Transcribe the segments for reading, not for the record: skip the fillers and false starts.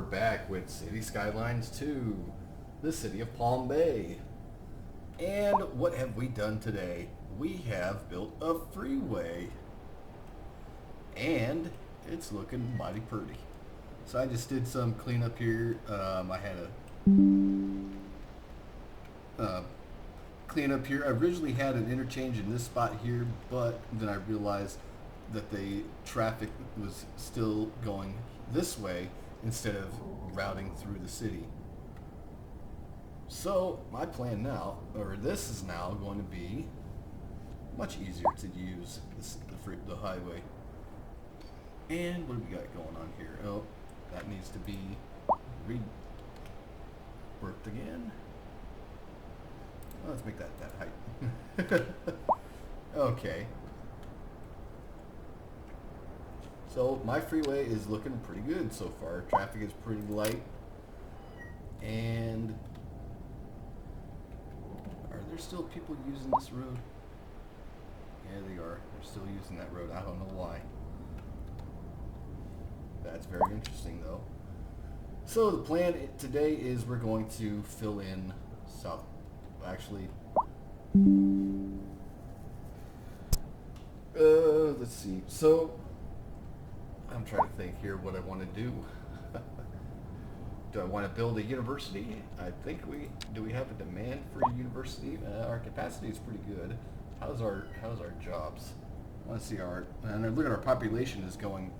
we're back with City Skylines 2, the city of Palm Bay. And what have we done today? We have built a freeway. And it's looking mighty pretty. So I just did some cleanup here. I had a cleanup here. I originally had an interchange in this spot here, but then I realized that the traffic was still going this way instead of routing through the city. So my plan now, or this is now going to be much easier to use the highway. And what do we got going on here? Oh, that needs to be reworked again. Let's make that height. Okay. So my freeway is looking pretty good so far. Traffic is pretty light. And are there still people using this road? Yeah, they are. They're still using that road. I don't know why. That's very interesting though. So the plan today is we're going to fill in south. Actually, let's see. So I'm trying to think here what I want to do. Do I want to build a university? I think do we have a demand for a university? Our capacity is pretty good. How's our jobs? I want to see and look at our population is going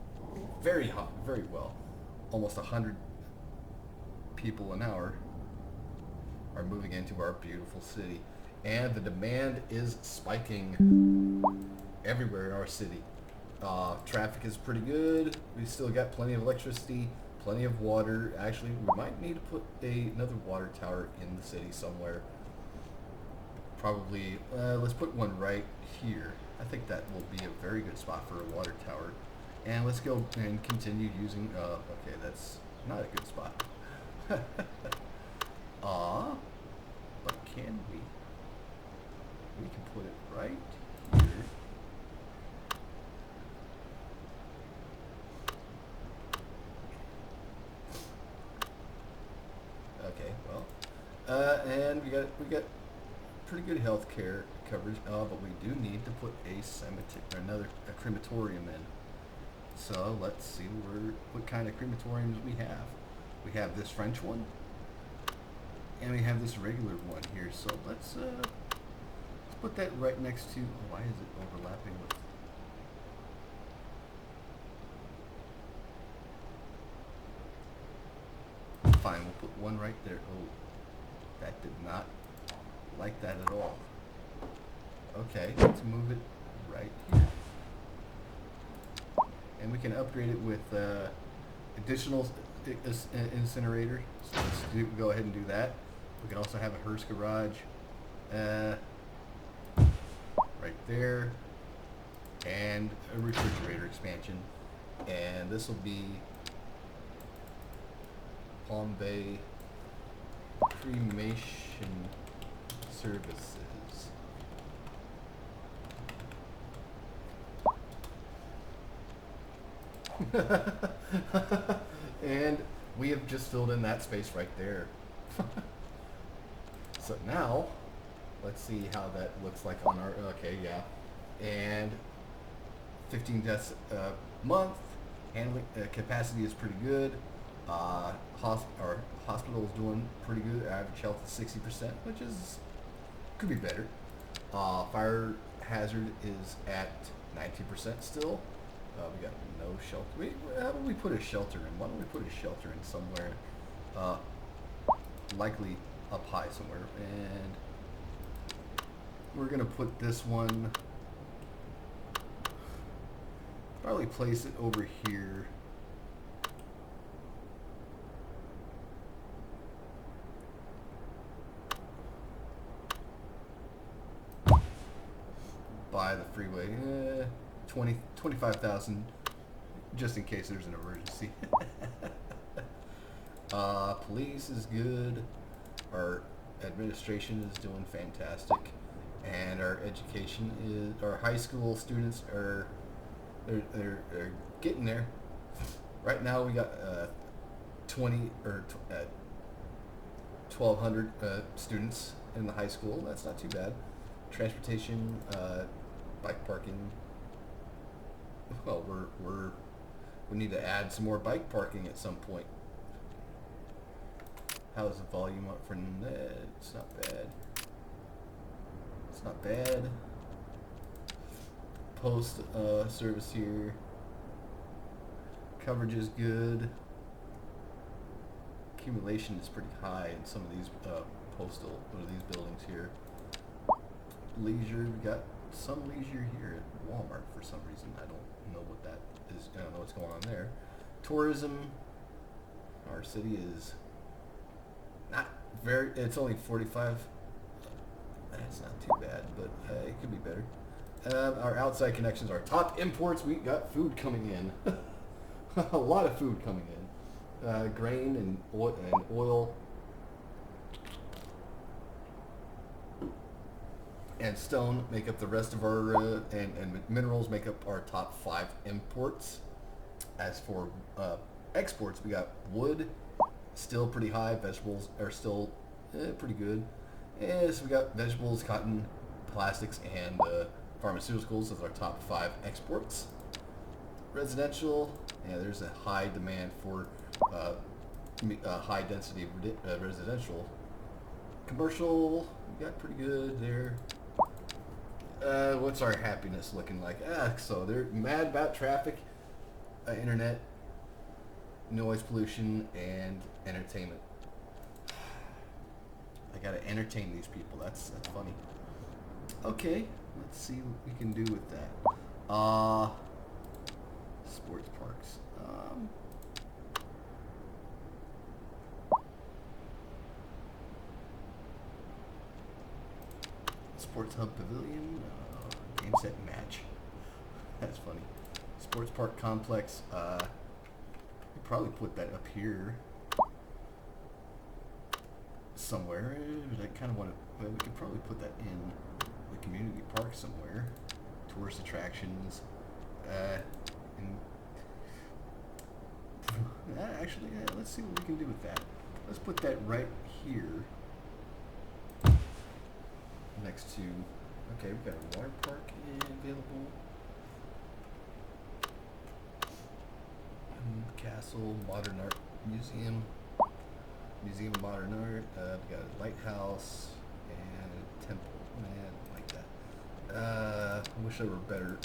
very hot, very well. Almost 100 people an hour are moving into our beautiful city, and the demand is spiking everywhere in our city. Traffic is pretty good. We still got plenty of electricity, plenty of water. Actually, we might need to put another water tower in the city somewhere. Probably, let's put one right here. I think that will be a very good spot for a water tower. And let's go and continue using, okay, that's not a good spot. But can we? We can put it right here. Okay, well, and we got pretty good health care coverage, but we do need to put a cemetery, a crematorium in. So let's see what kind of crematoriums we have. We have this French one, and we have this regular one here. So let's put that right next to. Oh, why is it overlapping with? Fine, we'll put one right there. Oh, that did not like that at all. Okay, let's move it right here. And we can upgrade it with additional incinerator. So let's go ahead and do that. We can also have a hearse garage right there, and a refrigerator expansion. And this will be Palm Bay Cremation Services. And we have just filled in that space right there. So now let's see how that looks like on our, okay, yeah, and 15 deaths a month. Handling capacity is pretty good. Our hospital is doing pretty good. Average health is 60%, which could be better. Fire hazard is at 90% still. We got no shelter. How about we put a shelter in? Why don't we put a shelter in somewhere, likely up high somewhere, and we're gonna put this one. Probably place it over here. By the freeway, 25,000, just in case there's an emergency. Police is good. Our administration is doing fantastic, and our education is. Our high school students are they're getting there. Right now we got 20 or 1,200 students in the high school. That's not too bad. Transportation, bike parking. Well, we need to add some more bike parking at some point. How's the volume up for that? It's not bad. It's not bad. Post service here. Coverage is good. Accumulation is pretty high in some of these postal or these buildings here. Leisure, we got some leisure here at Walmart for some reason. I don't know what that is. I don't know what's going on there. Tourism. Our city is not very. It's only 45. That's not too bad, but it could be better. Our outside connections are top imports. We got food coming in. A lot of food coming in. Grain and oil and stone make up the rest of our and minerals make up our top 5 imports. As for exports, we got wood, still pretty high. Vegetables are still pretty good. So we got vegetables, cotton, plastics, and pharmaceuticals as our top 5 exports. Residential, yeah, there's a high demand for high density residential. Commercial, we got pretty good there. What's our happiness looking like? So they're mad about traffic, internet, noise pollution, and entertainment. I gotta entertain these people. That's funny. Okay, let's see what we can do with that. Sports parks. Sports Hub Pavilion. Game set match. That's funny. Sports Park Complex. We'll probably put that up here somewhere. But I kind of want to. Well, we could probably put that in the community park somewhere. Tourist attractions. Actually, let's see what we can do with that. Let's put that right here. Next to, okay, we've got a water park available. Castle, Modern Art Museum, Museum of Modern Art. We've got a lighthouse and a temple. Man, I like that. I wish there were better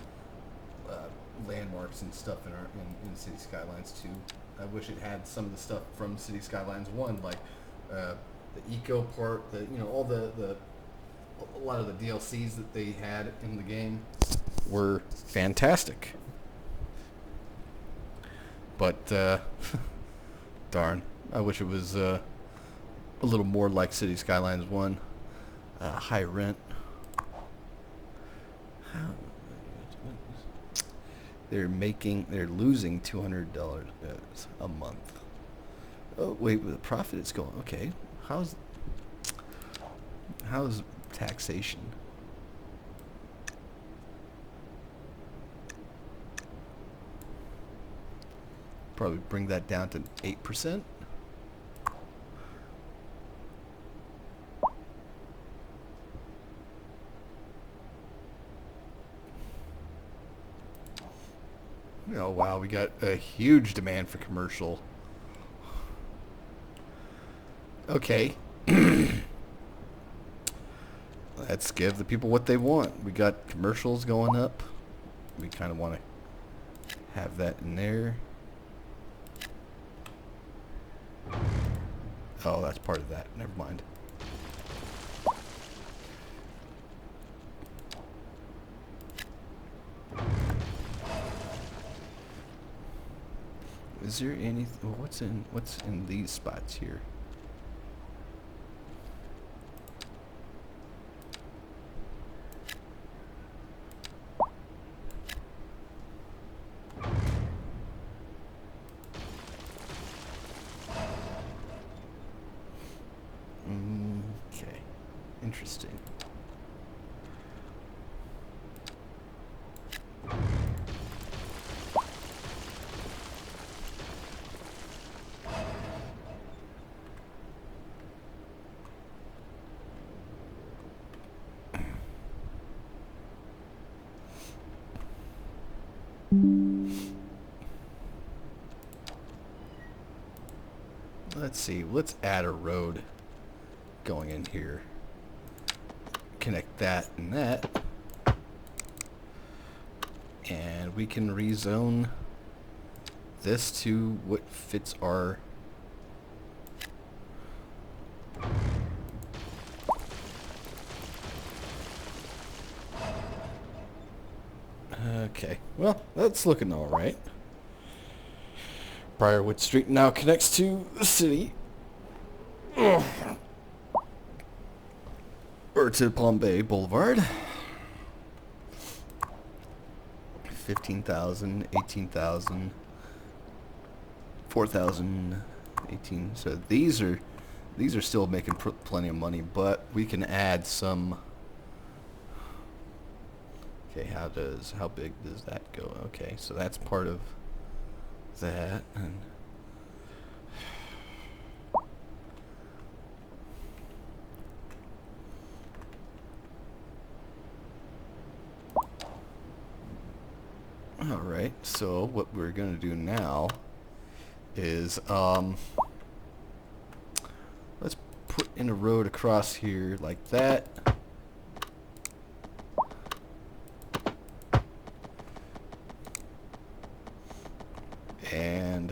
landmarks and stuff in City Skylines 2. I wish it had some of the stuff from City Skylines 1, like the eco part, all a lot of the DLCs that they had in the game were fantastic. But darn, I wish it was a little more like City Skylines 1. High rent. They're losing $200 a month. Oh wait, with the profit it's going. Okay, how's taxation? Probably bring that down to 8%. Oh wow, we got a huge demand for commercial. Okay. Let's give the people what they want. We got commercials going up. We kind of want to have that in there. Oh, that's part of that. Never mind. Is there anything? What's in these spots here? Okay, interesting. Let's see. Let's add a road going in here. Connect that and that. And we can rezone this to what fits our... Okay, well, that's looking all right. Briarwood Street now connects to the city. Or to Palm Bay Boulevard. 15,000, 18,000, 4,000, 18. So these are still making plenty of money, but we can add some. Okay, how big does that go? Okay, so that's part of that. And all right, so what we're going to do now is let's put in a road across here like that. And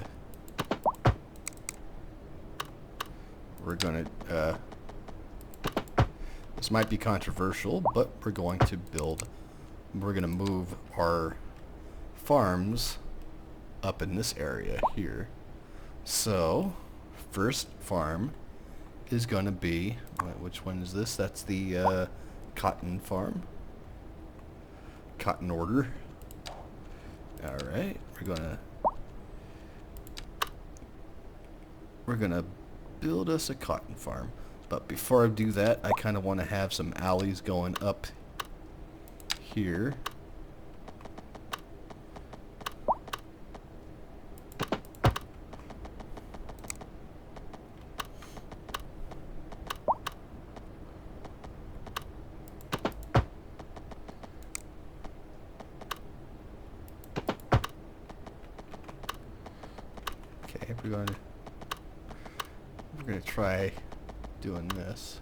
we're going to, this might be controversial, but we're going to move our farms up in this area here. So, first farm is going to be, which one is this? That's the cotton farm. Cotton order. Alright, we're gonna build us a cotton farm. But before I do that, I kind of want to have some alleys going up here. Okay, we're going to try doing this.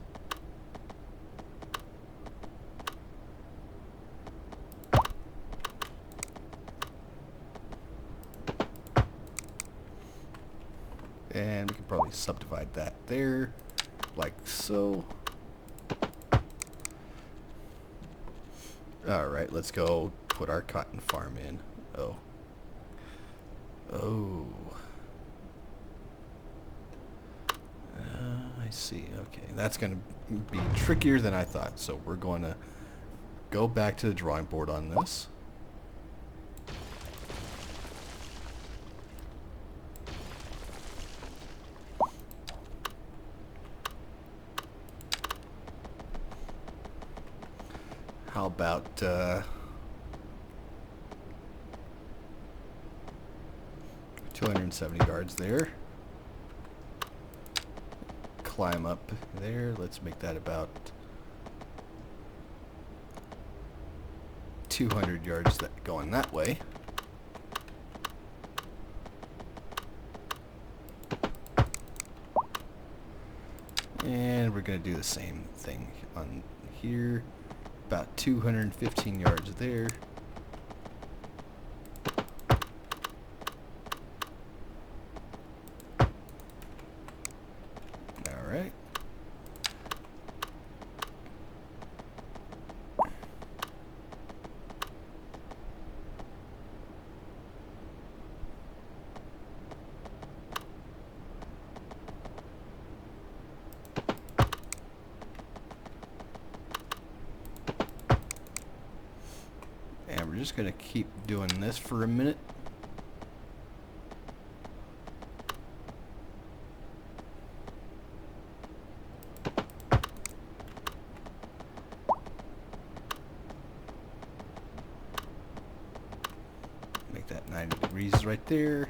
And we can probably subdivide that there, like so. Alright, let's go put our cotton farm in. Oh. I see. Okay, that's going to be trickier than I thought. So we're going to go back to the drawing board on this. How about 270 yards there? Climb up there. Let's make that about 200 yards going that way. And we're going to do the same thing on here. About 215 yards there. Alright. And we're just going to keep doing this for a minute. Make that 90 degrees right there.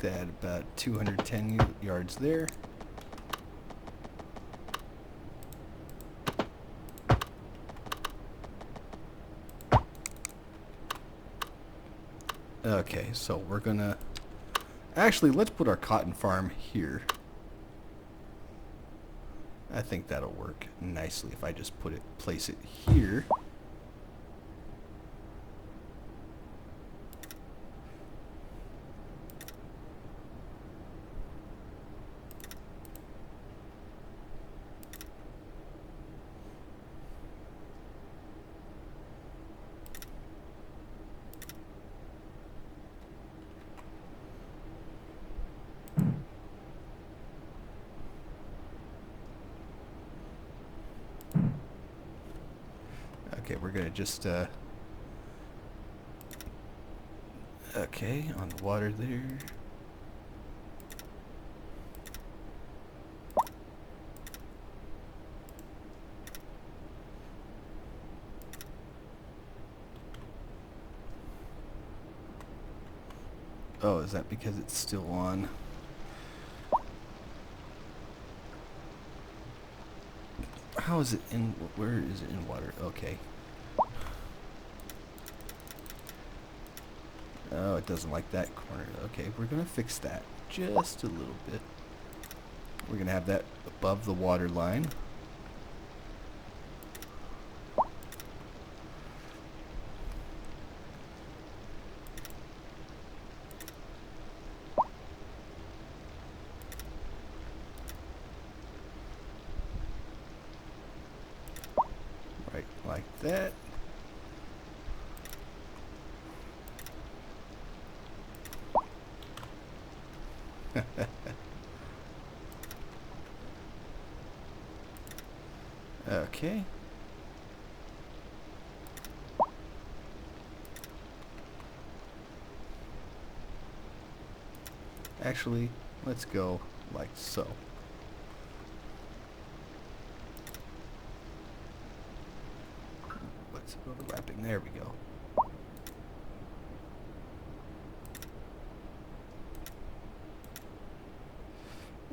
that about 210 yards there. Okay, so we're gonna... Actually, let's put our cotton farm here. I think that'll work nicely if I just place it here. Okay, we're gonna just, okay, on the water there. Oh, is that because it's still on? How is it in, where is it in water? Okay. Oh, it doesn't like that corner. Okay, we're gonna fix that just a little bit. We're gonna have that above the water line. Right, like that. Okay. Actually, let's go like so. What's overlapping? There we go.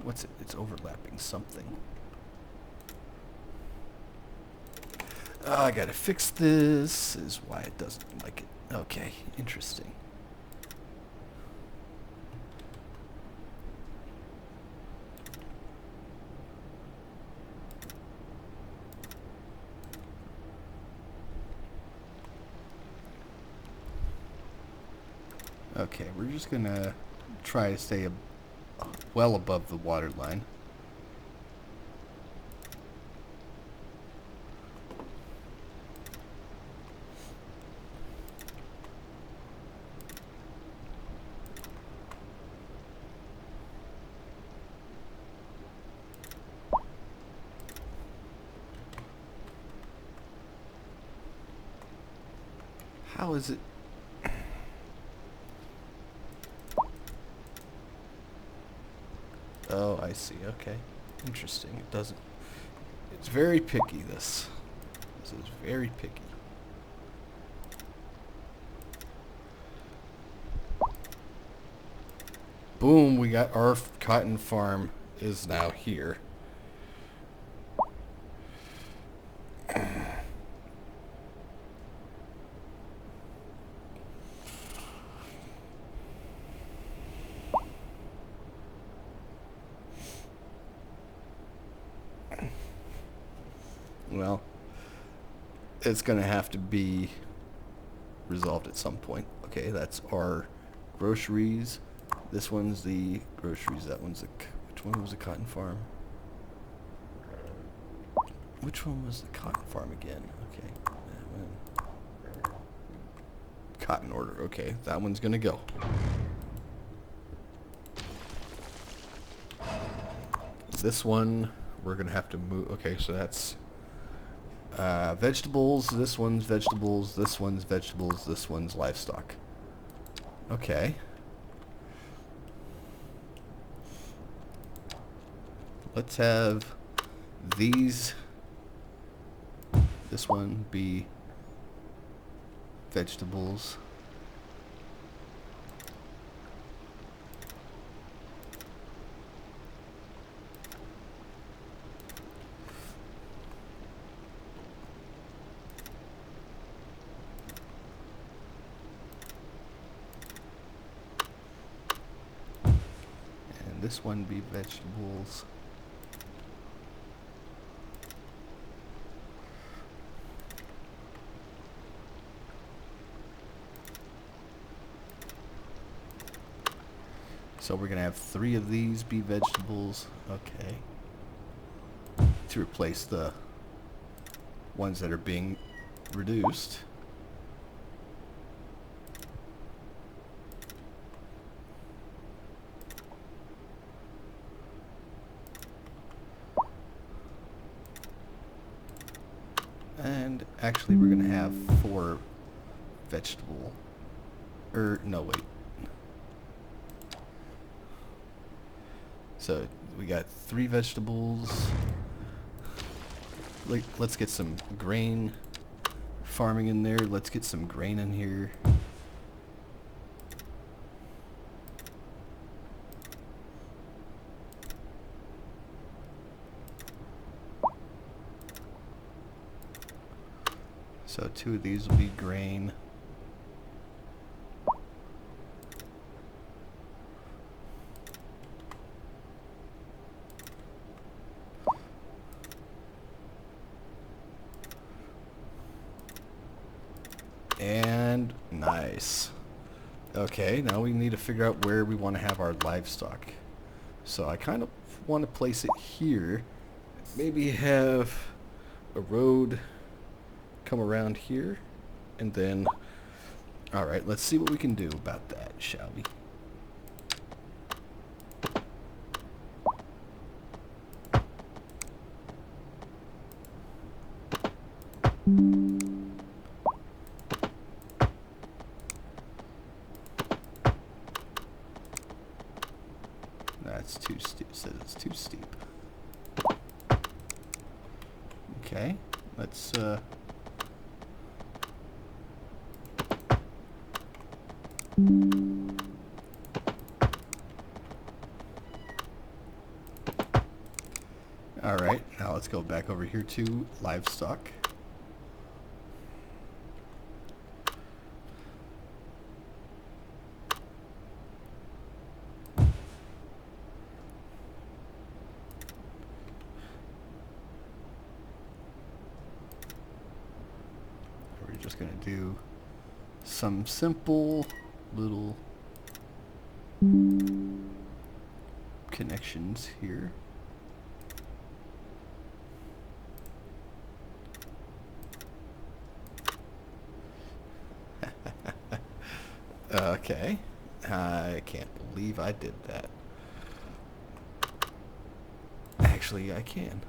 What's it? It's overlapping something. I gotta fix this. Is why it doesn't like it. Okay, interesting. Okay, we're just gonna try to stay well above the water line. How is it? Oh, I see. Okay. Interesting. It doesn't... It's very picky, this. This is very picky. Boom, we got our cotton farm is now here. Well, it's going to have to be resolved at some point. Okay, that's our groceries. This one's the groceries. That one's the... Which one was the cotton farm? Which one was the cotton farm again? Okay. That one. Cotton order. Okay, that one's going to go. This one, we're going to have to move... Okay, so that's... vegetables, this one's vegetables, this one's vegetables, this one's livestock. Okay. Let's have these, this one be vegetables. this one be vegetables? So we're gonna have 3 of these be vegetables. Okay. To replace the ones that are being reduced. And actually we're gonna have 4 vegetable. No, wait. So we got 3 vegetables. Let's get some grain farming in there. Let's get some grain in here. So 2 of these will be grain. And nice. Okay, now we need to figure out where we want to have our livestock. So I kind of want to place it here. Maybe have a road come around here. And then, alright, let's see what we can do about that, shall we? That's too steep. Says it's too steep. Okay, let's all right, now let's go back over here to livestock. Just gonna do some simple little connections here. Okay, I can't believe I did that. Actually, I can.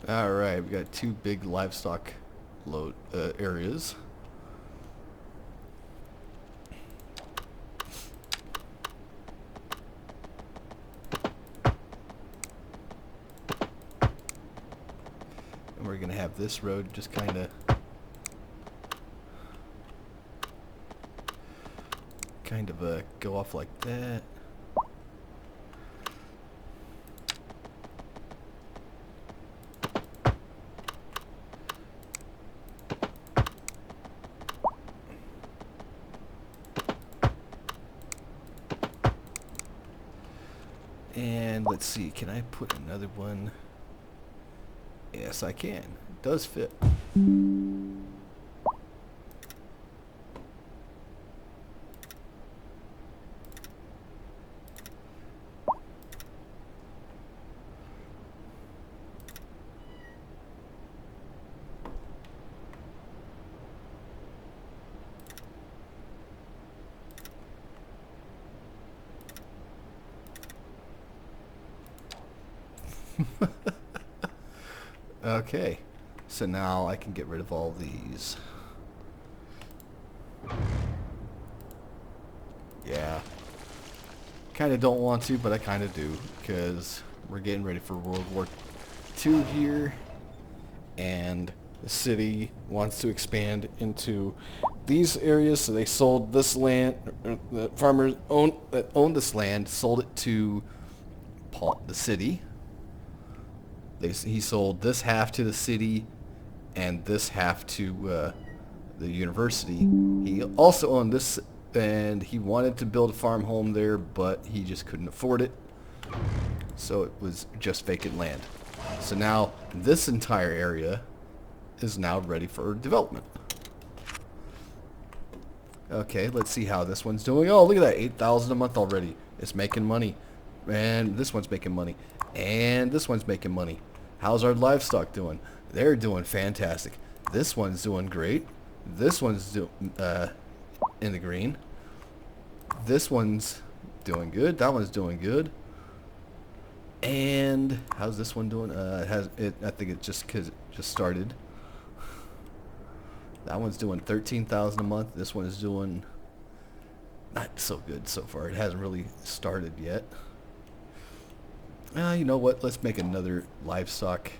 All right, we got 2 big livestock load areas. And we're gonna have this road just kind of go off like that. And let's see, can I put another one? Yes, I can. It does fit. Okay, so now I can get rid of all these. Yeah, kind of don't want to, but I kind of do, because we're getting ready for World War 2 here, and the city wants to expand into these areas, so they sold this land. The farmers that owned this land sold it to the city. He sold this half to the city and this half to the university. He also owned this, and he wanted to build a farm home there, but he just couldn't afford it. So it was just vacant land. So now this entire area is now ready for development. Okay, let's see how this one's doing. Oh, look at that, 8,000 a month already. It's making money. And this one's making money. And this one's making money. How's our livestock doing? They're doing fantastic. This one's doing great. This one's in the green. This one's doing good. That one's doing good. And how's this one doing? I think it just because it just started. That one's doing 13,000 a month. This one is doing not so good so far. It hasn't really started yet. You know what? Let's make another livestock.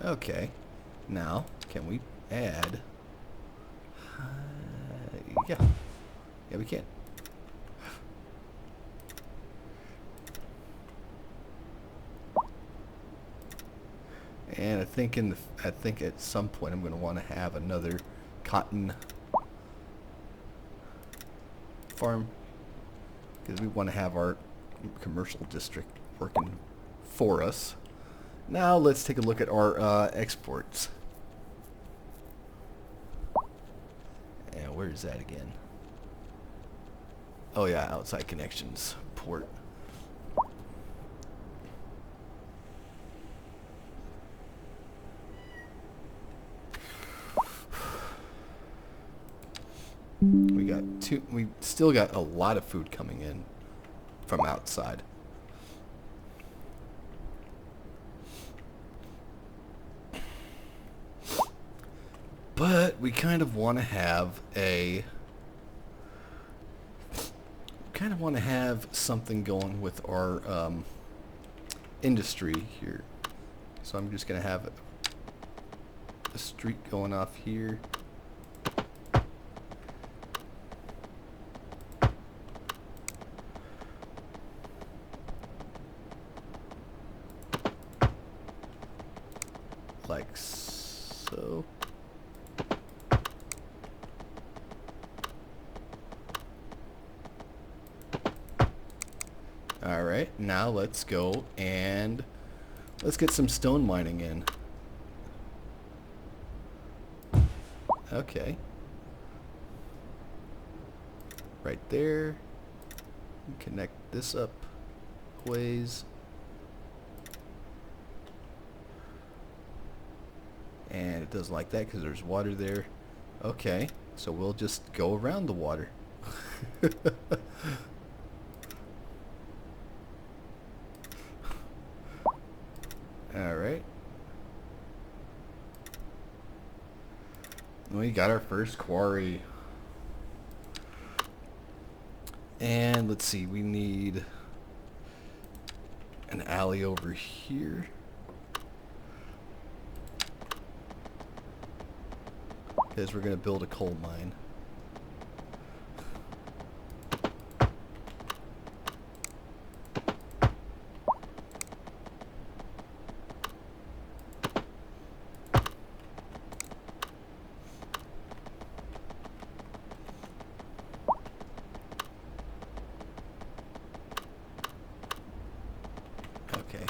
Okay, now can we add? Yeah, we can. And I think at some point I'm going to want to have another cotton farm, because we want to have our commercial district working for us. Now let's take a look at our exports. And where is that again? Oh yeah, outside connections port. We still got a lot of food coming in from outside. But we kind of want to have something going with our industry here. So I'm just going to have a street going off here. Like so. Alright, now let's go and let's get some stone mining in. Okay. Right there. Connect this up ways. And it doesn't like that because there's water there. Okay, so we'll just go around the water. Alright. We got our first quarry. And let's see, we need an alley over here. Because we're going to build a coal mine. Okay.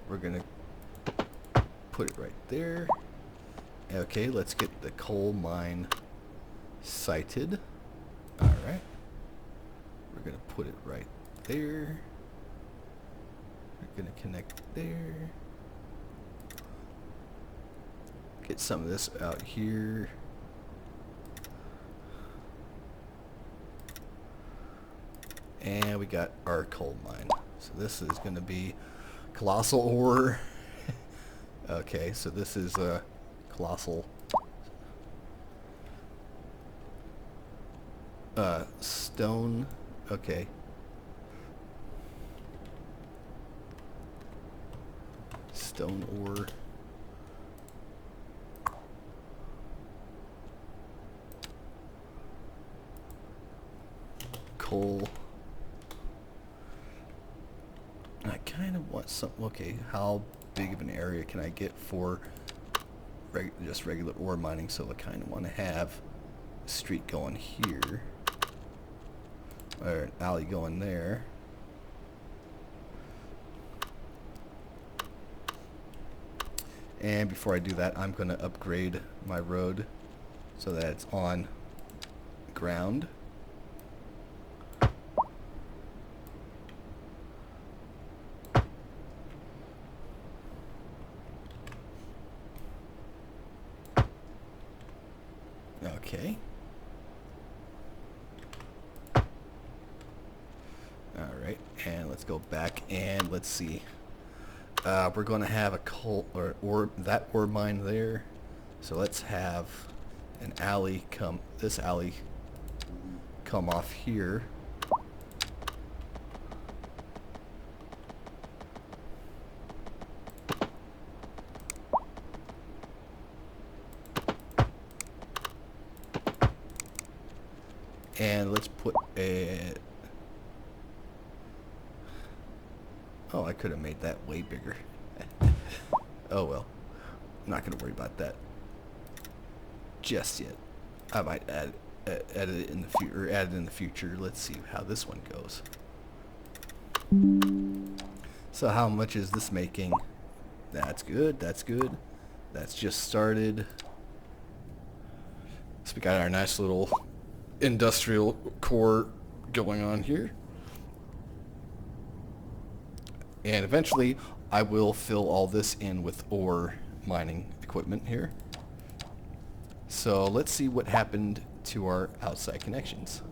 We're going to put it right there. Okay, let's get the coal mine sited. Alright. We're going to put it right there. We're going to connect there. Get some of this out here. And we got our coal mine. So this is going to be colossal ore. Okay, so this is a colossal stone. Okay. Stone ore. Coal. I kind of want some. Okay, how big of an area can I get for just regular ore mining? So I kind of want to have a street going here, or an alley going there. And before I do that, I'm going to upgrade my road so that it's on ground. Okay. Alright, and let's go back and let's see. We're going to have a coal or that ore mine there. So let's have an alley come, this alley come off here. And let's put a... Oh, I could have made that way bigger. Oh well. I'm not going to worry about that just yet. I might add it in the future. Add it in the future. Let's see how this one goes. So how much is this making? That's good. That's good. That's just started. So we got our nice little industrial core going on here. And eventually I will fill all this in with ore mining equipment here. So let's see what happened to our outside connections.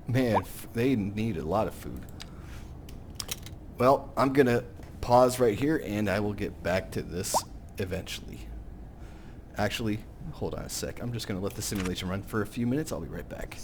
Man, they need a lot of food. Well, I'm gonna pause right here and I will get back to this eventually. Actually, hold on a sec. I'm just gonna let the simulation run for a few minutes. I'll be right back.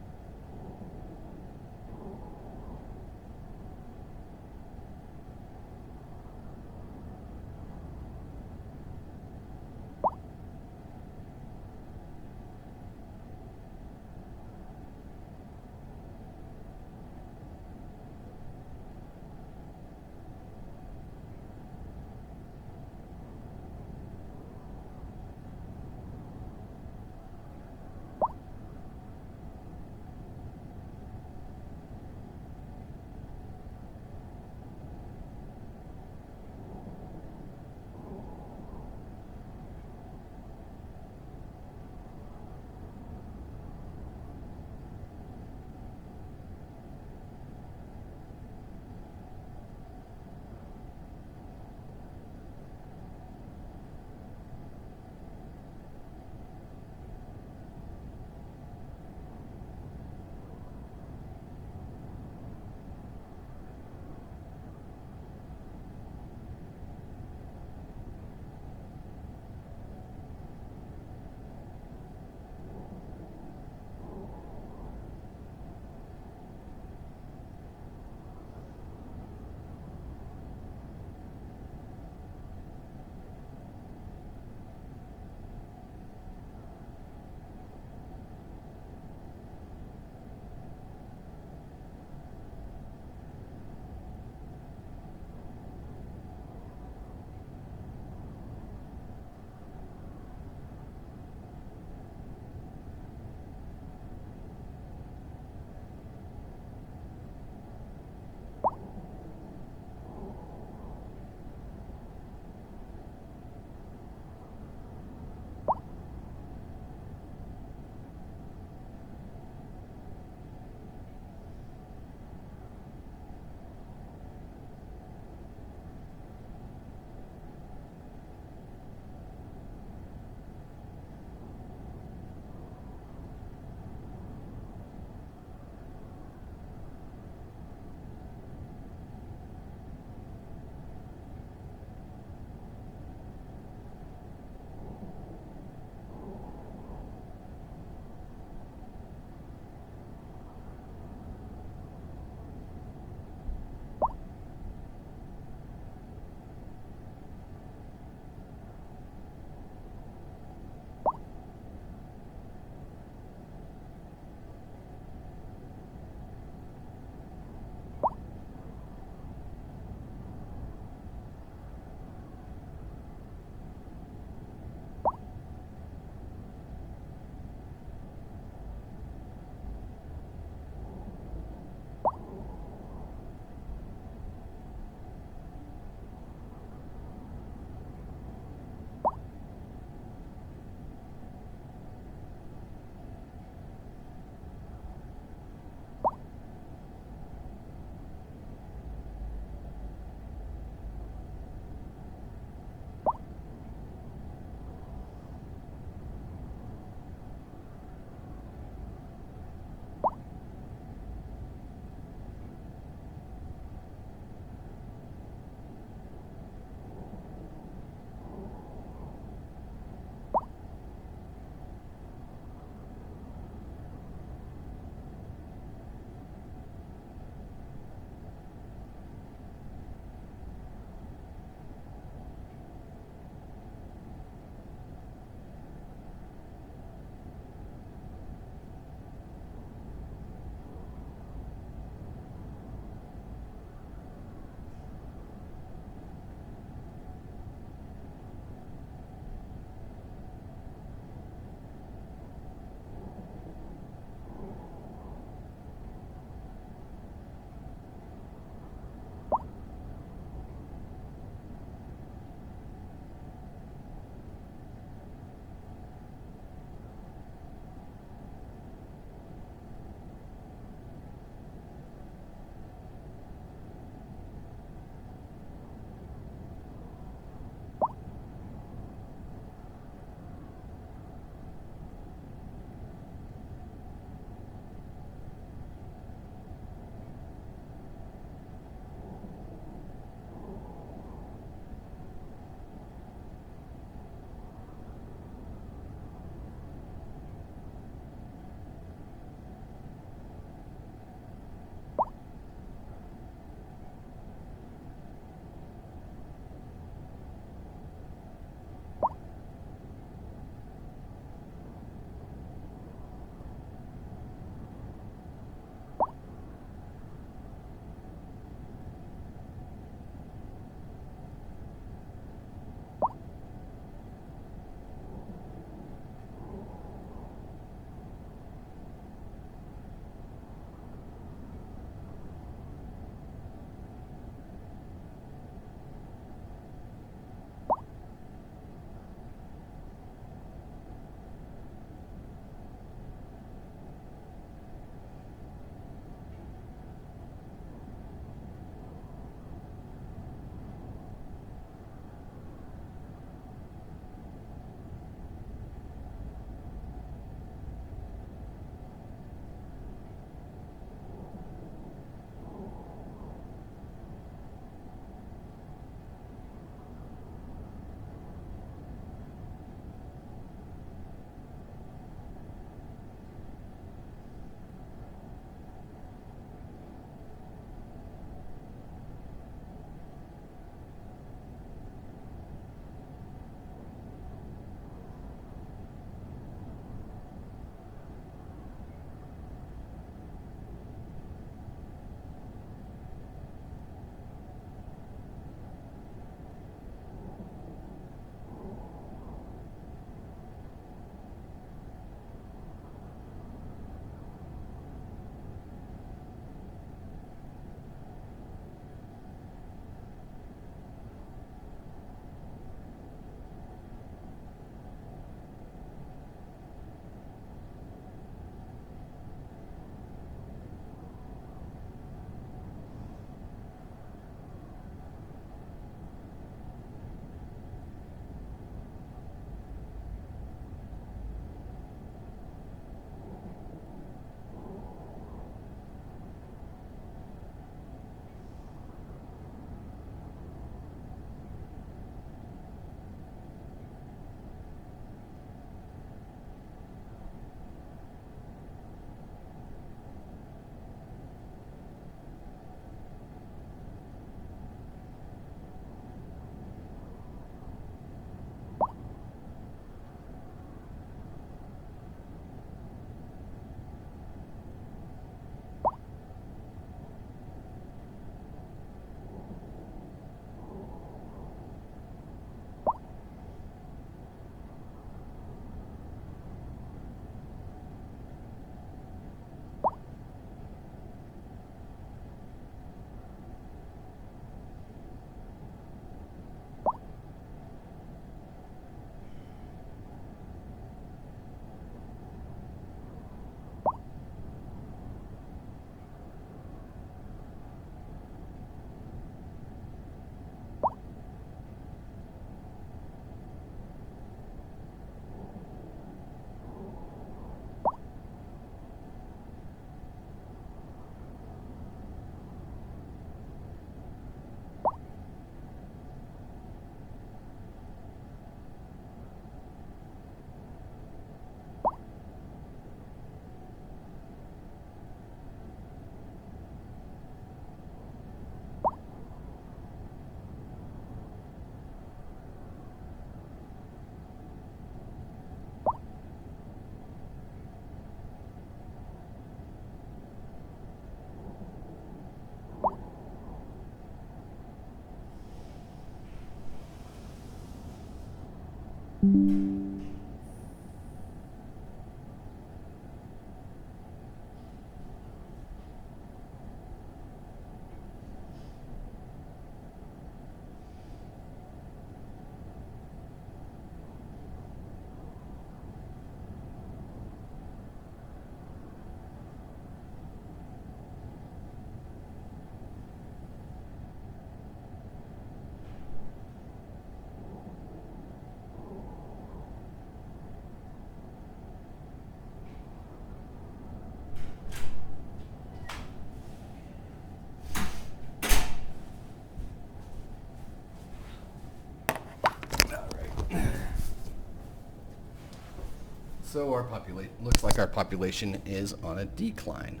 So our population looks like our population is on a decline.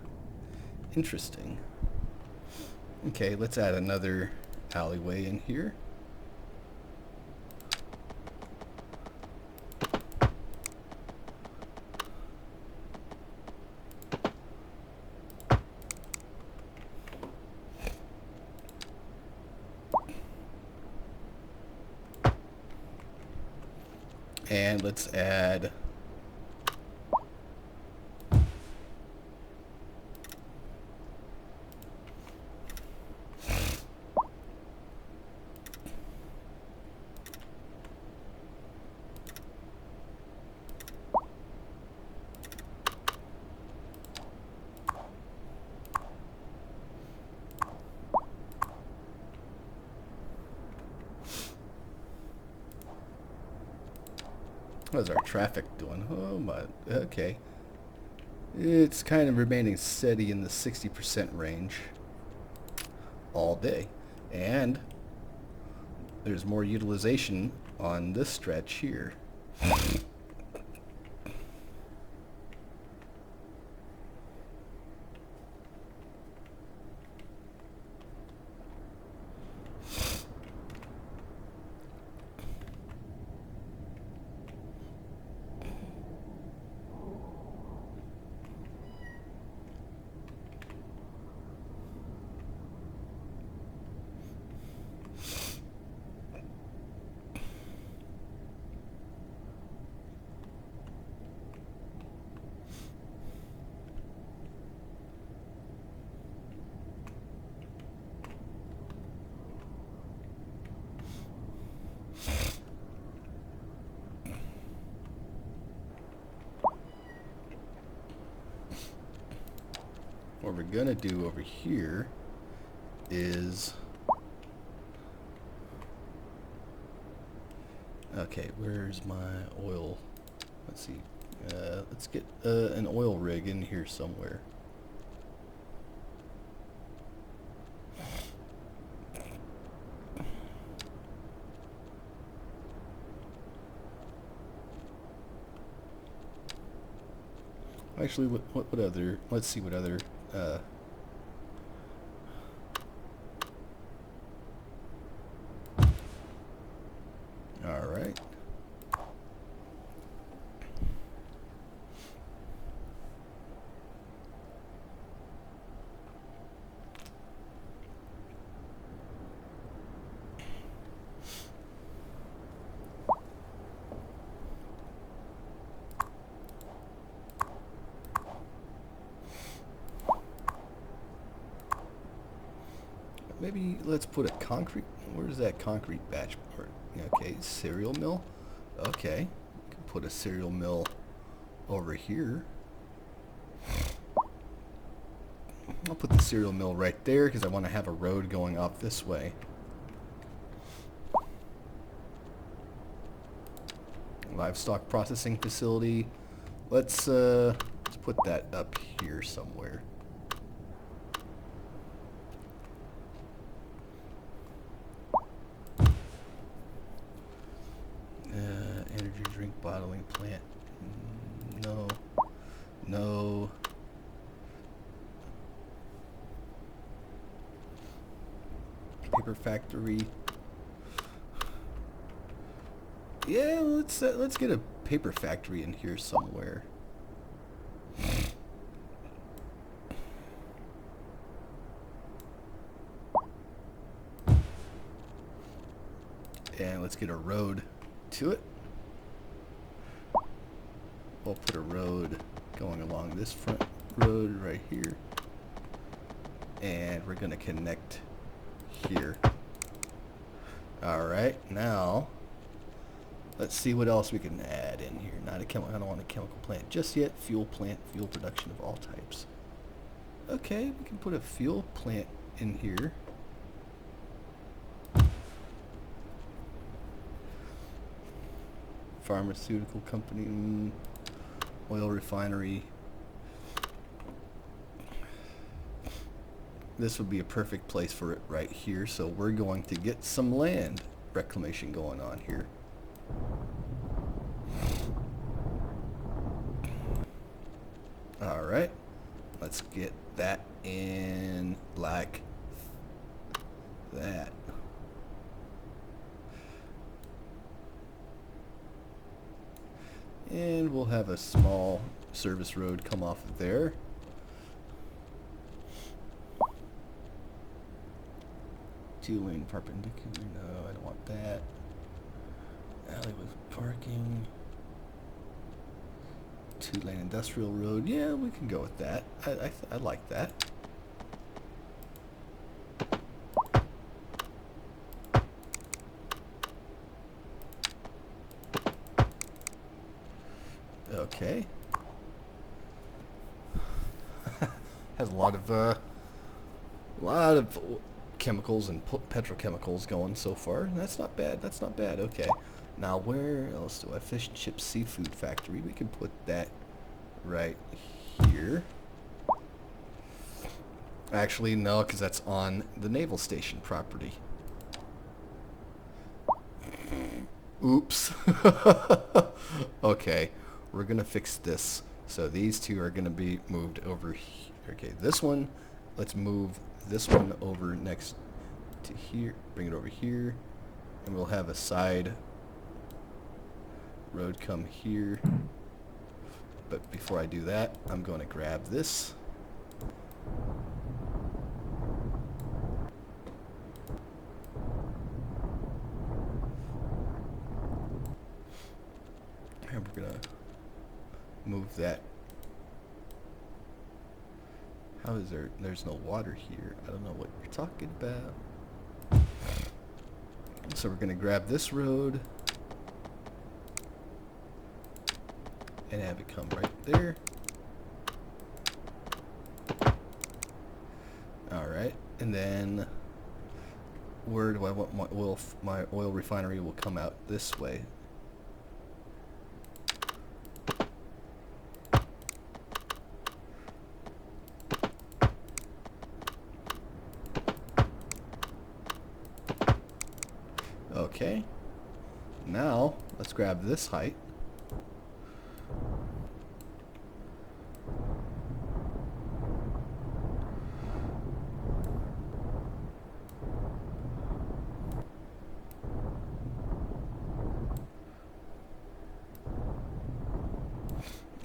Interesting. Okay, let's add another alleyway in here. And let's add how's our traffic doing? Oh my, okay. It's kind of remaining steady in the 60% range all day. And there's more utilization on this stretch here. What we're gonna do over here is, okay, where's my oil? Let's see. Let's get an oil rig in here somewhere. Actually, what other? Let's see what other. All right. Maybe let's put a concrete. Where's that concrete batch part? Okay, cereal mill. Okay, we can put a cereal mill over here. I'll put the cereal mill right there because I want to have a road going up this way. Livestock processing facility. Let's put that up here somewhere. Energy drink bottling plant. No. No. Paper factory. Yeah, let's get a paper factory in here somewhere. And let's get a road to it. we'll put a road going along this front road right here. And we're going to connect here. Alright, now let's see what else we can add in here. Not a chemical. I don't want a chemical plant just yet. Fuel plant, fuel production of all types. Okay, we can put a fuel plant in here. Pharmaceutical company, oil refinery. This would be a perfect place for it right here. So we're going to get some land reclamation going on here. All right, let's get that in like that. And we'll have a small service road come off of there. Two-lane perpendicular. No, I don't want that. Alley with parking. Two-lane industrial road. Yeah, we can go with that. I like that. Okay. Has a lot of chemicals and petrochemicals going so far. That's not bad. That's not bad. Okay. Now where else do I? Fish and chip seafood factory. We can put that right here. Actually, no, because that's on the naval station property. Oops. Okay. We're going to fix this. So these two are going to be moved over here. Okay, this one, let's move this one over next to here. Bring it over here. And we'll have a side road come here. But before I do that, I'm going to grab this. And we're going to move that. How is there's no water here. I don't know what you're talking about. So we're going to grab this road and have it come right there. Alright, and then where do I want my oil refinery will come out this way. Okay, now let's grab this height.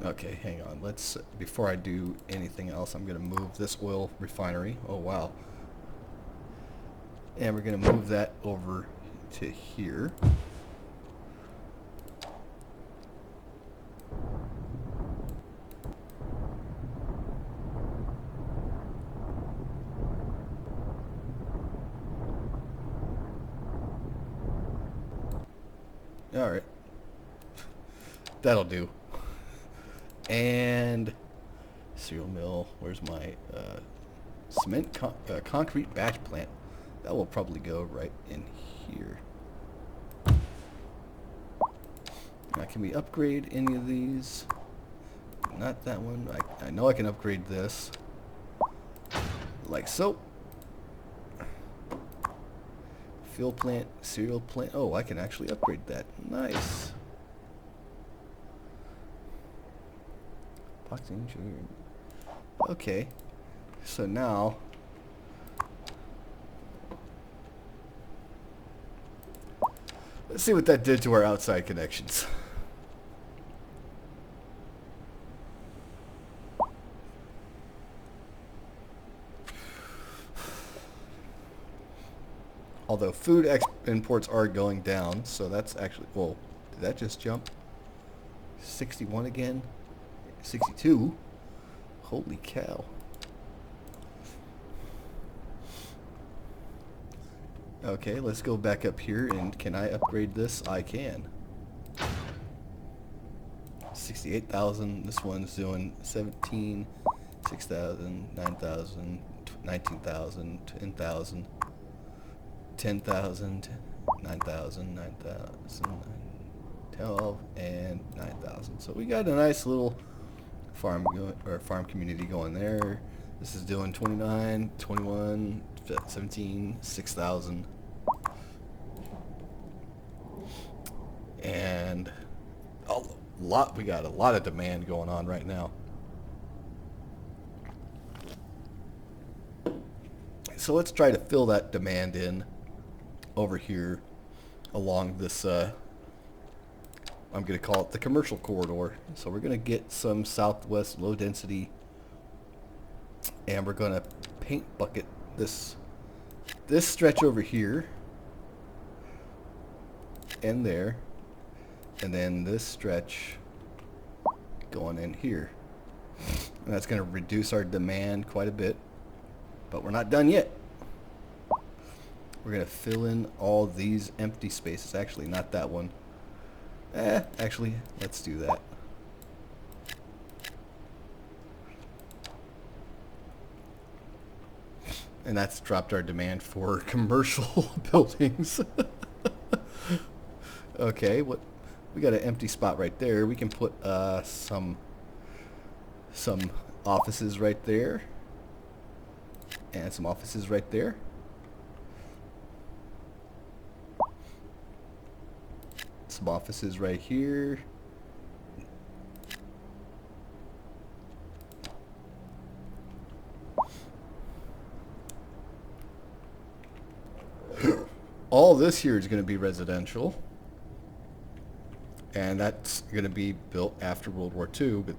Okay, hang on. Let's, before I do anything else, I'm going to move this oil refinery. Oh, wow. And we're going to move that over to here. All right. That'll do. And cereal mill. Where's my cement concrete batch plant? That will probably go right in here. Now, can we upgrade any of these? Not that one. I know I can upgrade this. Like so. Fuel plant, cereal plant. Oh, I can actually upgrade that. Nice. Okay. So now let's see what that did to our outside connections. Although food imports are going down, so that's actually, well, did that just jump? 61 again. 62. Holy cow. Okay, let's go back up here, and can I upgrade this? I can. 68,000. This one's doing 17, 6,000, 9,000, 19,000, 10,000, 10,000, 9,000, 9,000, 12, and 9,000. So we got a nice little farm community going there. This is doing 29, 21, 17, 6,000. And we got a lot of demand going on right now. So let's try to fill that demand in over here along this, I'm going to call it the commercial corridor. So we're going to get some southwest low density, and we're going to paint bucket this stretch over here and there, and then this stretch going in here. And that's going to reduce our demand quite a bit, but we're not done yet. We're going to fill in all these empty spaces. Actually, not that one. Actually, let's do that. And that's dropped our demand for commercial buildings. Okay, we got an empty spot right there. We can put some offices right there, and some offices right there. Some offices right here. All this here is going to be residential, and that's going to be built after World War II, but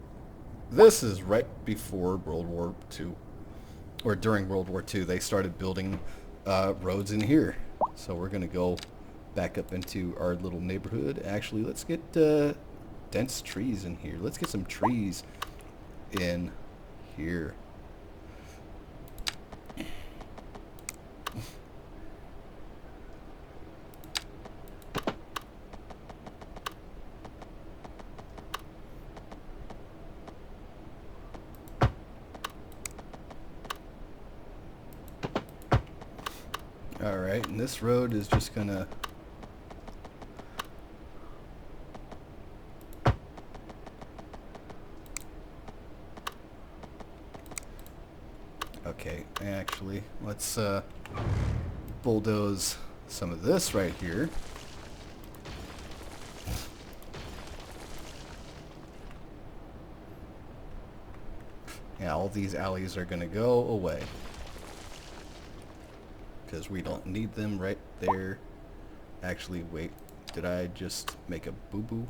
this is right before World War II, or during World War II. They started building roads in here. So we're going to go back up into our little neighborhood. Actually, let's get dense trees in here. Let's get some trees in here. Alright, and this road is just gonna okay, actually, let's bulldoze some of this right here. Yeah, all these alleys are gonna go away, because we don't need them right there. Actually, wait, did I just make a boo-boo?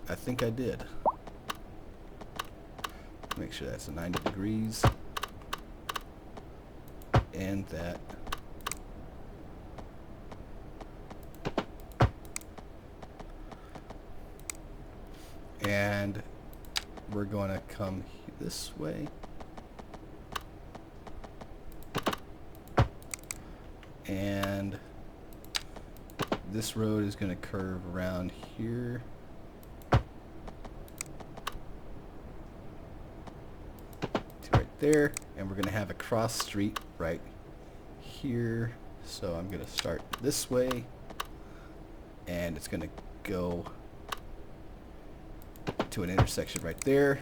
I think I did. Make sure that's a 90 degrees. And that. And we're going to come this way. And this road is going to curve around here. To right there. And we're going to have a cross street right here. So I'm going to start this way. And it's going to go to an intersection right there.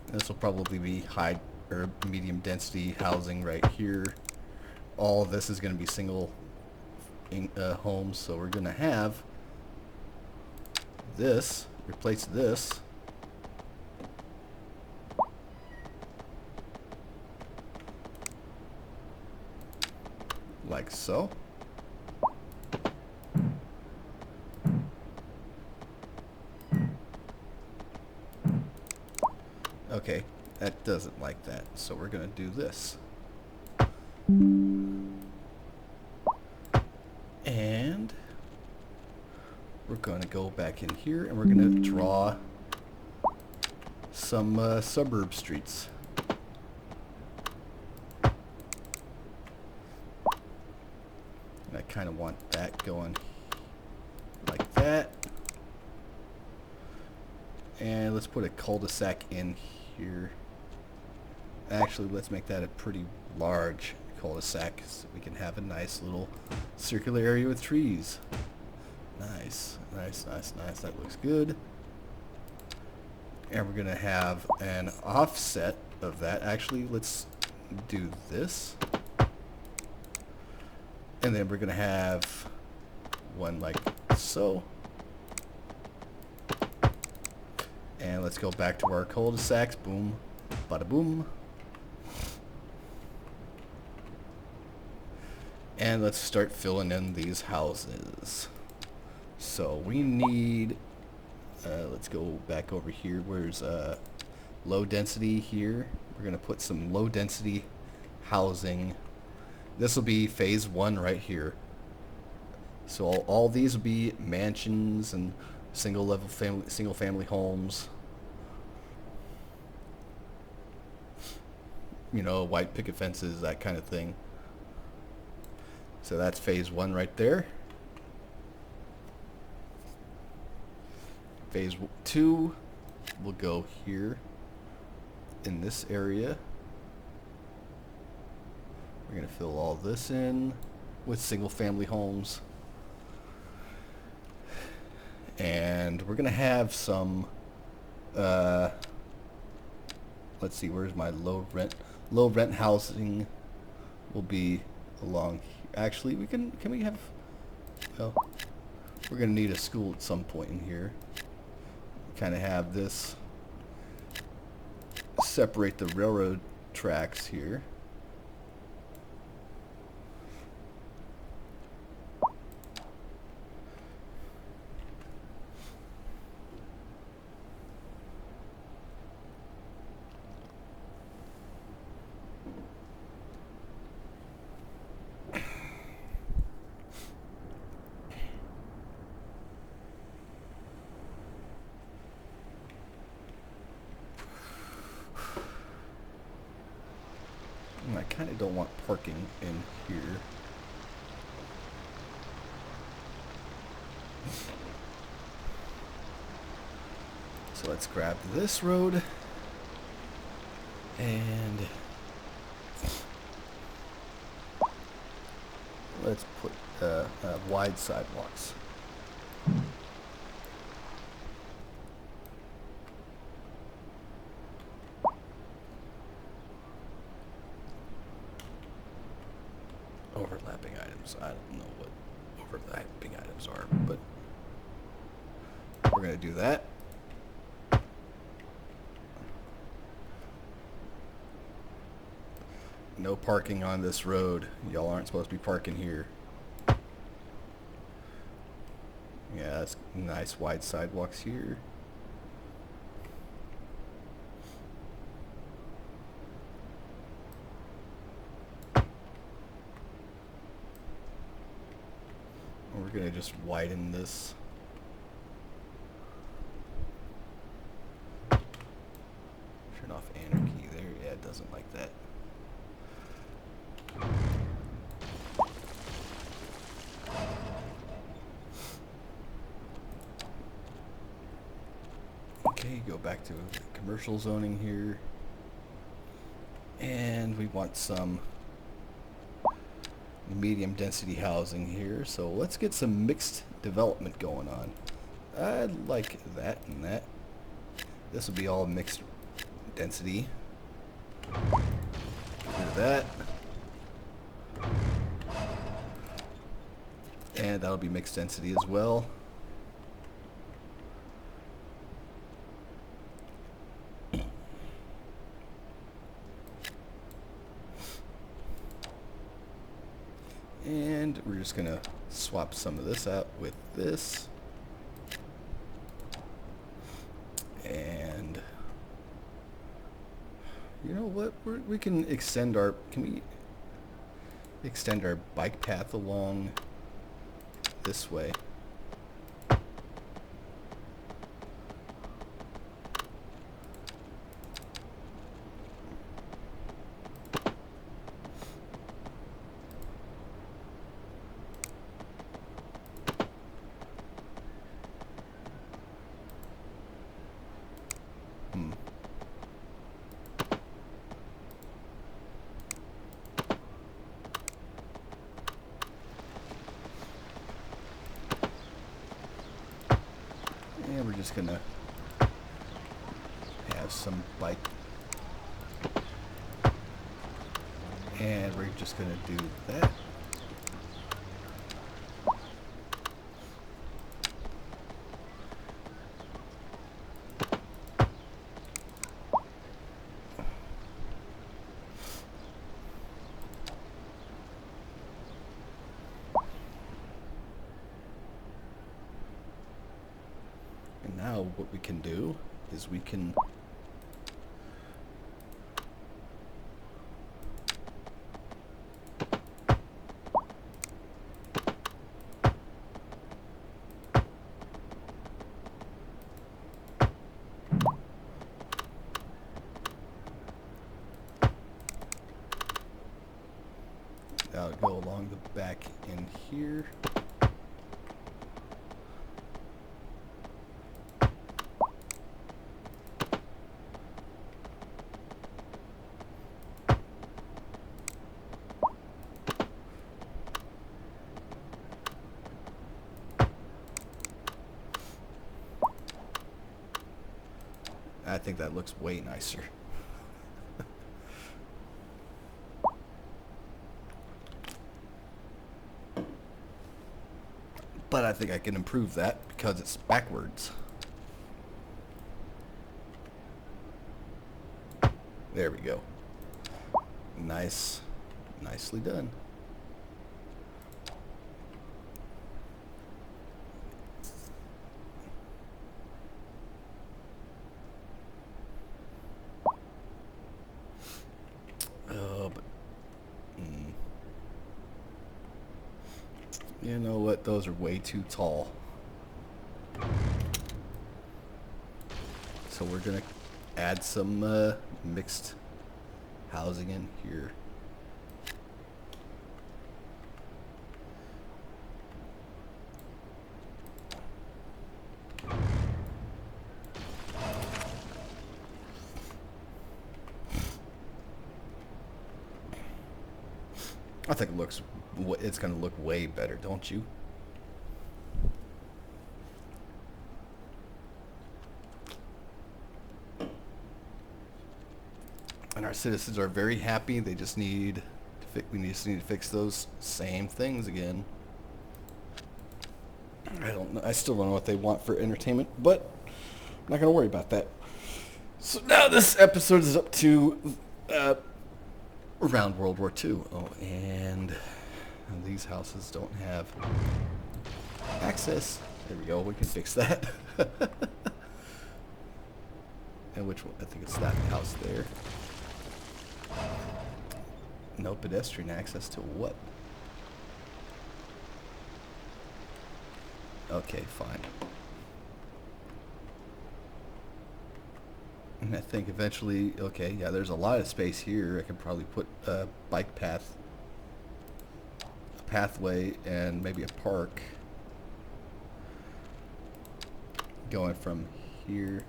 This will probably be high or medium density housing right here. All of this is going to be single homes, so we're going to have this, replace this. Like so. Okay, that doesn't like that, so we're going to do this. And we're going to go back in here and we're going to draw some suburb streets. And I kind of want that going like that. And let's put a cul-de-sac in here. Actually, let's make that a pretty large cul-de-sac so we can have a nice little circular area with trees. Nice, nice, nice, nice. That looks good. And we're going to have an offset of that. Actually, let's do this. And then we're going to have one like so. And let's go back to our cul-de-sacs. Boom, bada boom. And let's start filling in these houses. So we need, let's go back over here. Where's low density here? We're going to put some low density housing. This will be phase 1 right here. So all these will be mansions and single family homes. You know, white picket fences, that kind of thing. So that's phase 1 right there. Phase 2 will go here in this area. We're going to fill all this in with single family homes. And we're going to have some, let's see, where's my low rent housing will be along here. Actually, can we have, well, we're going to need a school at some point in here. Kind of have this separate the railroad tracks here. I kind of don't want parking in here. So let's grab this road and let's put wide sidewalks. Overlapping items. I don't know what overlapping items are, but we're going to do that. No parking on this road. Y'all aren't supposed to be parking here. Yeah, that's nice wide sidewalks here. We're going to just widen this. Turn off anarchy there. Yeah, it doesn't like that. Okay, go back to commercial zoning here. And we want some medium density housing here, so let's get some mixed development going on. I like that and that. This will be all mixed density. Get rid of that. And that'll be mixed density as well. And we're just gonna swap some of this out with this. And you know what? We can extend our, can we extend our bike path along this way. And we're just gonna have some bike, and we're just gonna do that. Now what we can do is we can that'll go along the back in here. I think that looks way nicer. But I think I can improve that because it's backwards. There we go. Nice. Nicely done. You know what? Those are way too tall. So we're gonna add some mixed housing in here. I think it's going to look way better, don't you? And our citizens are very happy. They just need we just need to fix those same things again. I don't know. I still don't know what they want for entertainment, but I'm not going to worry about that. So now this episode is up to around World War II. Oh, and these houses don't have access. There we go. We can fix that. And which one? I think it's that house there. No pedestrian access to what? Okay, fine. And I think eventually, okay, yeah, there's a lot of space here. I could probably put a bike path, a pathway, and maybe a park going from here.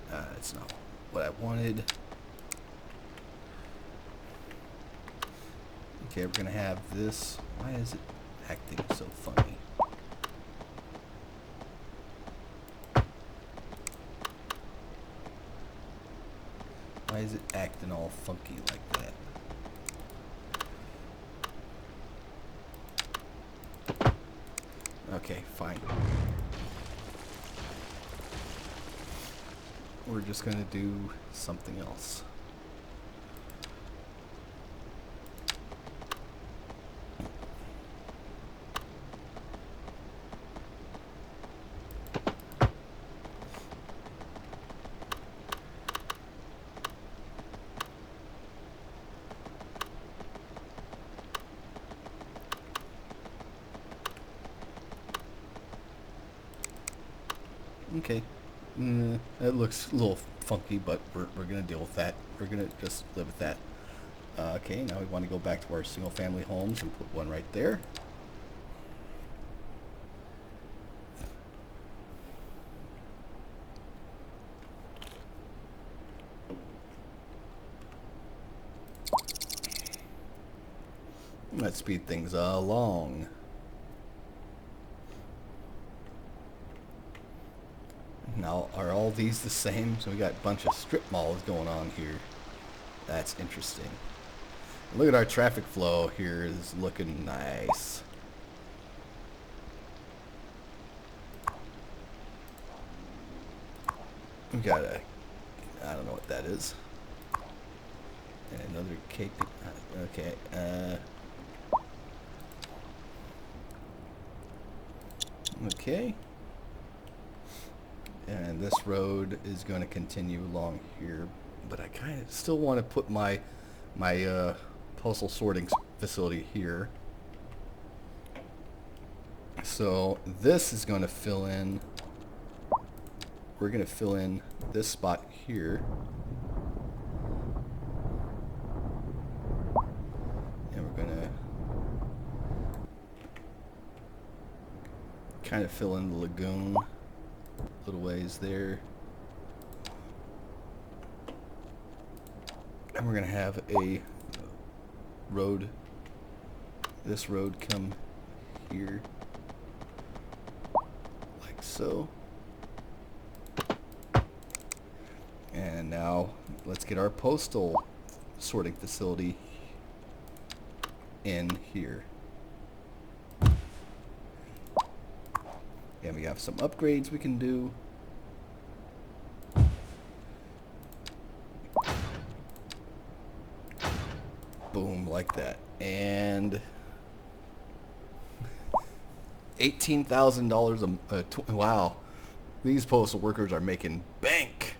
That's not what I wanted. Okay, we're gonna have this. Why is it acting so funny? Why is it acting all funky like that? Okay, fine. We're just gonna do something else. Okay. It looks a little funky, but we're going to deal with that. We're going to just live with that. Okay, now we want to go back to our single family homes and put one right there. Let's speed things along. Now, are all these the same? So we got a bunch of strip malls going on here. That's interesting. Look at our traffic flow here is looking nice. We got a, I don't know what that is. And another cake. Okay. Okay. And this road is going to continue along here, but I kind of still want to put my postal sorting facility here. So this is going to fill in. We're going to fill in this spot here. And we're going to kind of fill in the lagoon. Little ways there. And we're going to have a road, this road come here, like so. And now let's get our postal sorting facility in here. And we have some upgrades we can do. Boom, like that. And $18,000 wow. These postal workers are making bank.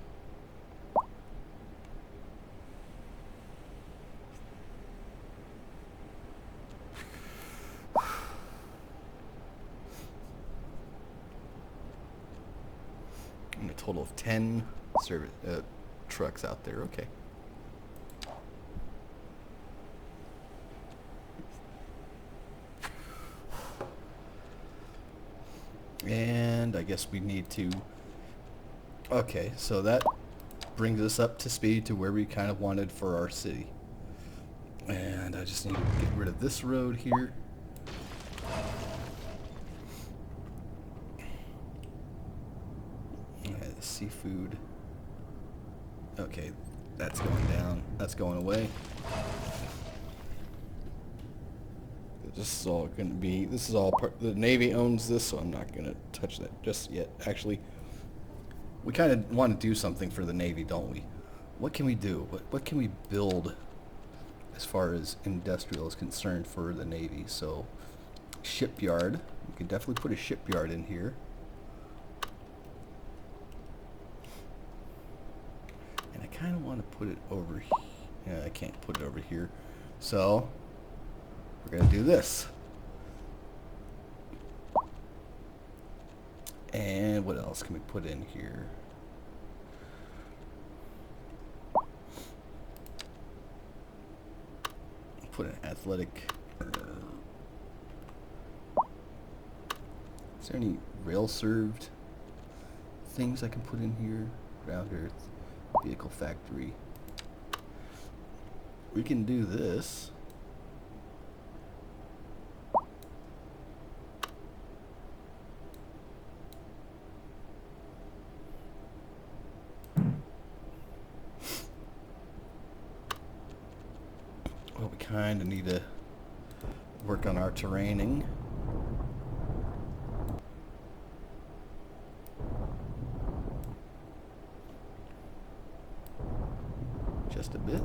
And a total of 10 service trucks out there. Okay. And I guess we need to... Okay, so that brings us up to speed to where we kind of wanted for our city. And I just need to get rid of this road here. The seafood. Okay, that's going down. That's going away. This is all going to be, this is all part, the Navy owns this, so I'm not going to touch that just yet. Actually, we kind of want to do something for the Navy, don't we? What can we do? What can we build as far as industrial is concerned for the Navy? So, shipyard. We can definitely put a shipyard in here. And I kind of want to put it over here. Yeah, I can't put it over here. So, we're going to do this. And what else can we put in here? Put an athletic... is there any rail-served things I can put in here? Ground Earth, Vehicle Factory. We can do this. Well, we kind of need to work on our terraining. just a bit.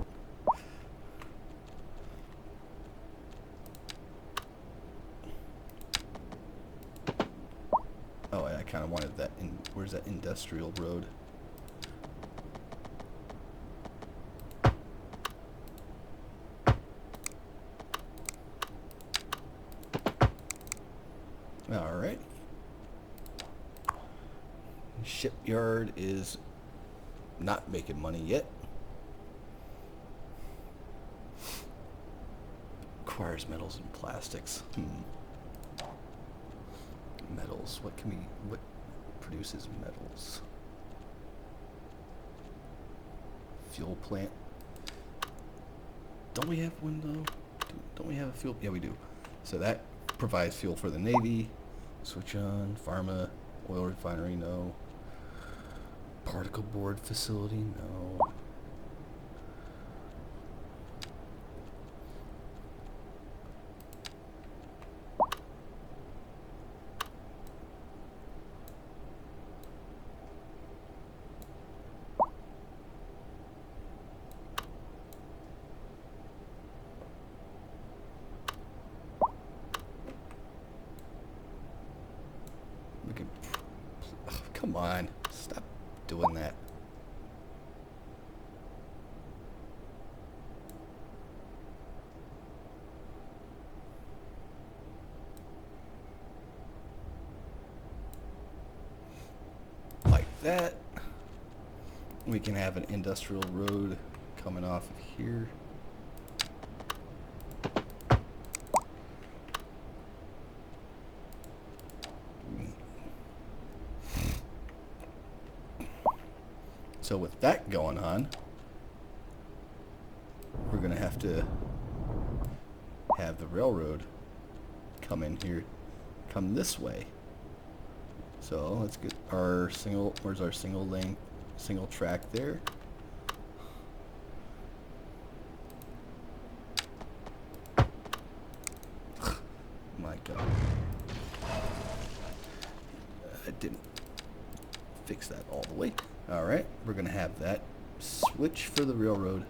Oh, I kind of wanted that in. Where's that industrial road? All right. Shipyard is not making money yet. Requires metals and plastics. Metals. What produces metals? Fuel plant. Don't we have one though? Don't we have a fuel? Yeah, we do. So that provides fuel for the Navy. Switch on. Pharma. Oil refinery, no. Particle board facility, no. We can. Oh, come on, stop doing that. Like that. We can have an industrial road coming off of here. So with that going on, we're going to have the railroad come in here, come this way. So let's get our where's our single lane, single track there. My God. I didn't fix that all the way. All right, we're going to have that switch for the railroad.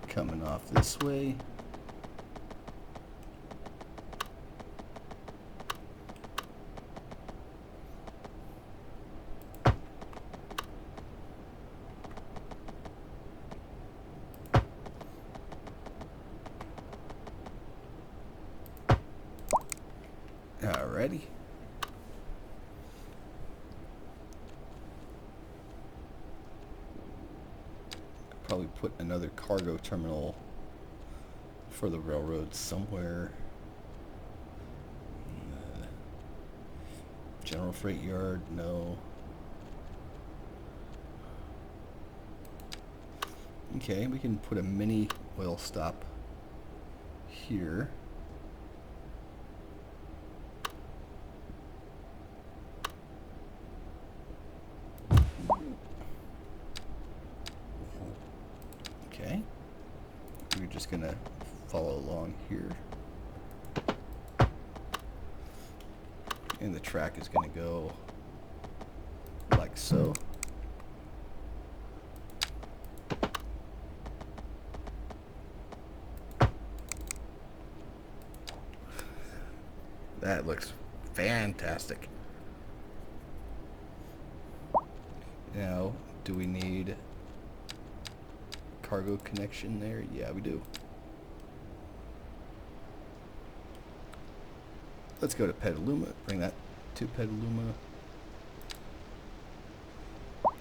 Coming off this way. Alrighty. Probably put another cargo terminal for the railroad somewhere. General freight yard, no. Okay, we can put a mini oil stop here. Okay, we're just gonna follow along here, and the track is gonna go like so. That looks fantastic. Now, do we need cargo connection there? Yeah, we do. Let's go to Petaluma, bring that to Petaluma,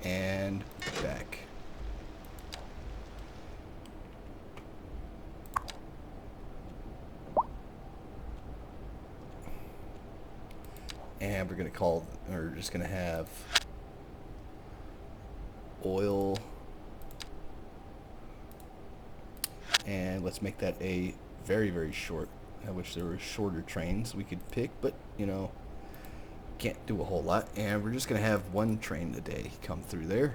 and back. And we're gonna we're just gonna have oil, and let's make that a very, very short. I wish there were shorter trains we could pick, but you know, can't do a whole lot. And we're just gonna have one train a day come through there.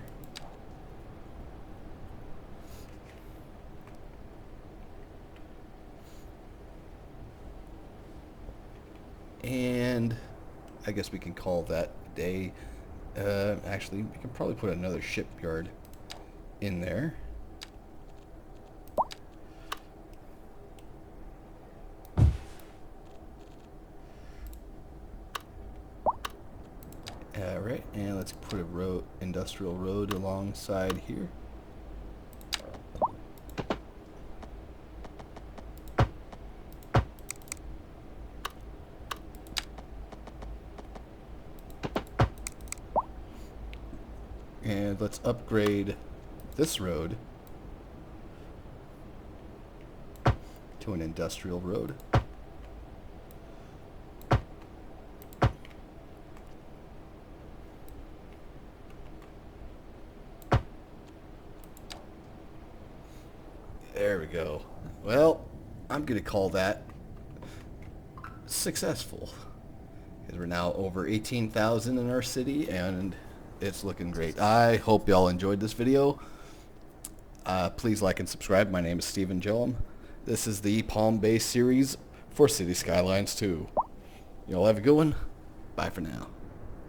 And I guess we can call that a day. Actually, we can probably put another shipyard in there. Alright, and let's put a road, industrial road alongside here. And let's upgrade this road to an industrial road. There we go. Well, I'm going to call that successful, because we're now over 18,000 in our city, and it's looking great. I hope y'all enjoyed this video. Please like and subscribe. My name is Stephen Gillum. This is the Palm Bay series for City Skylines 2. Y'all have a good one. Bye for now.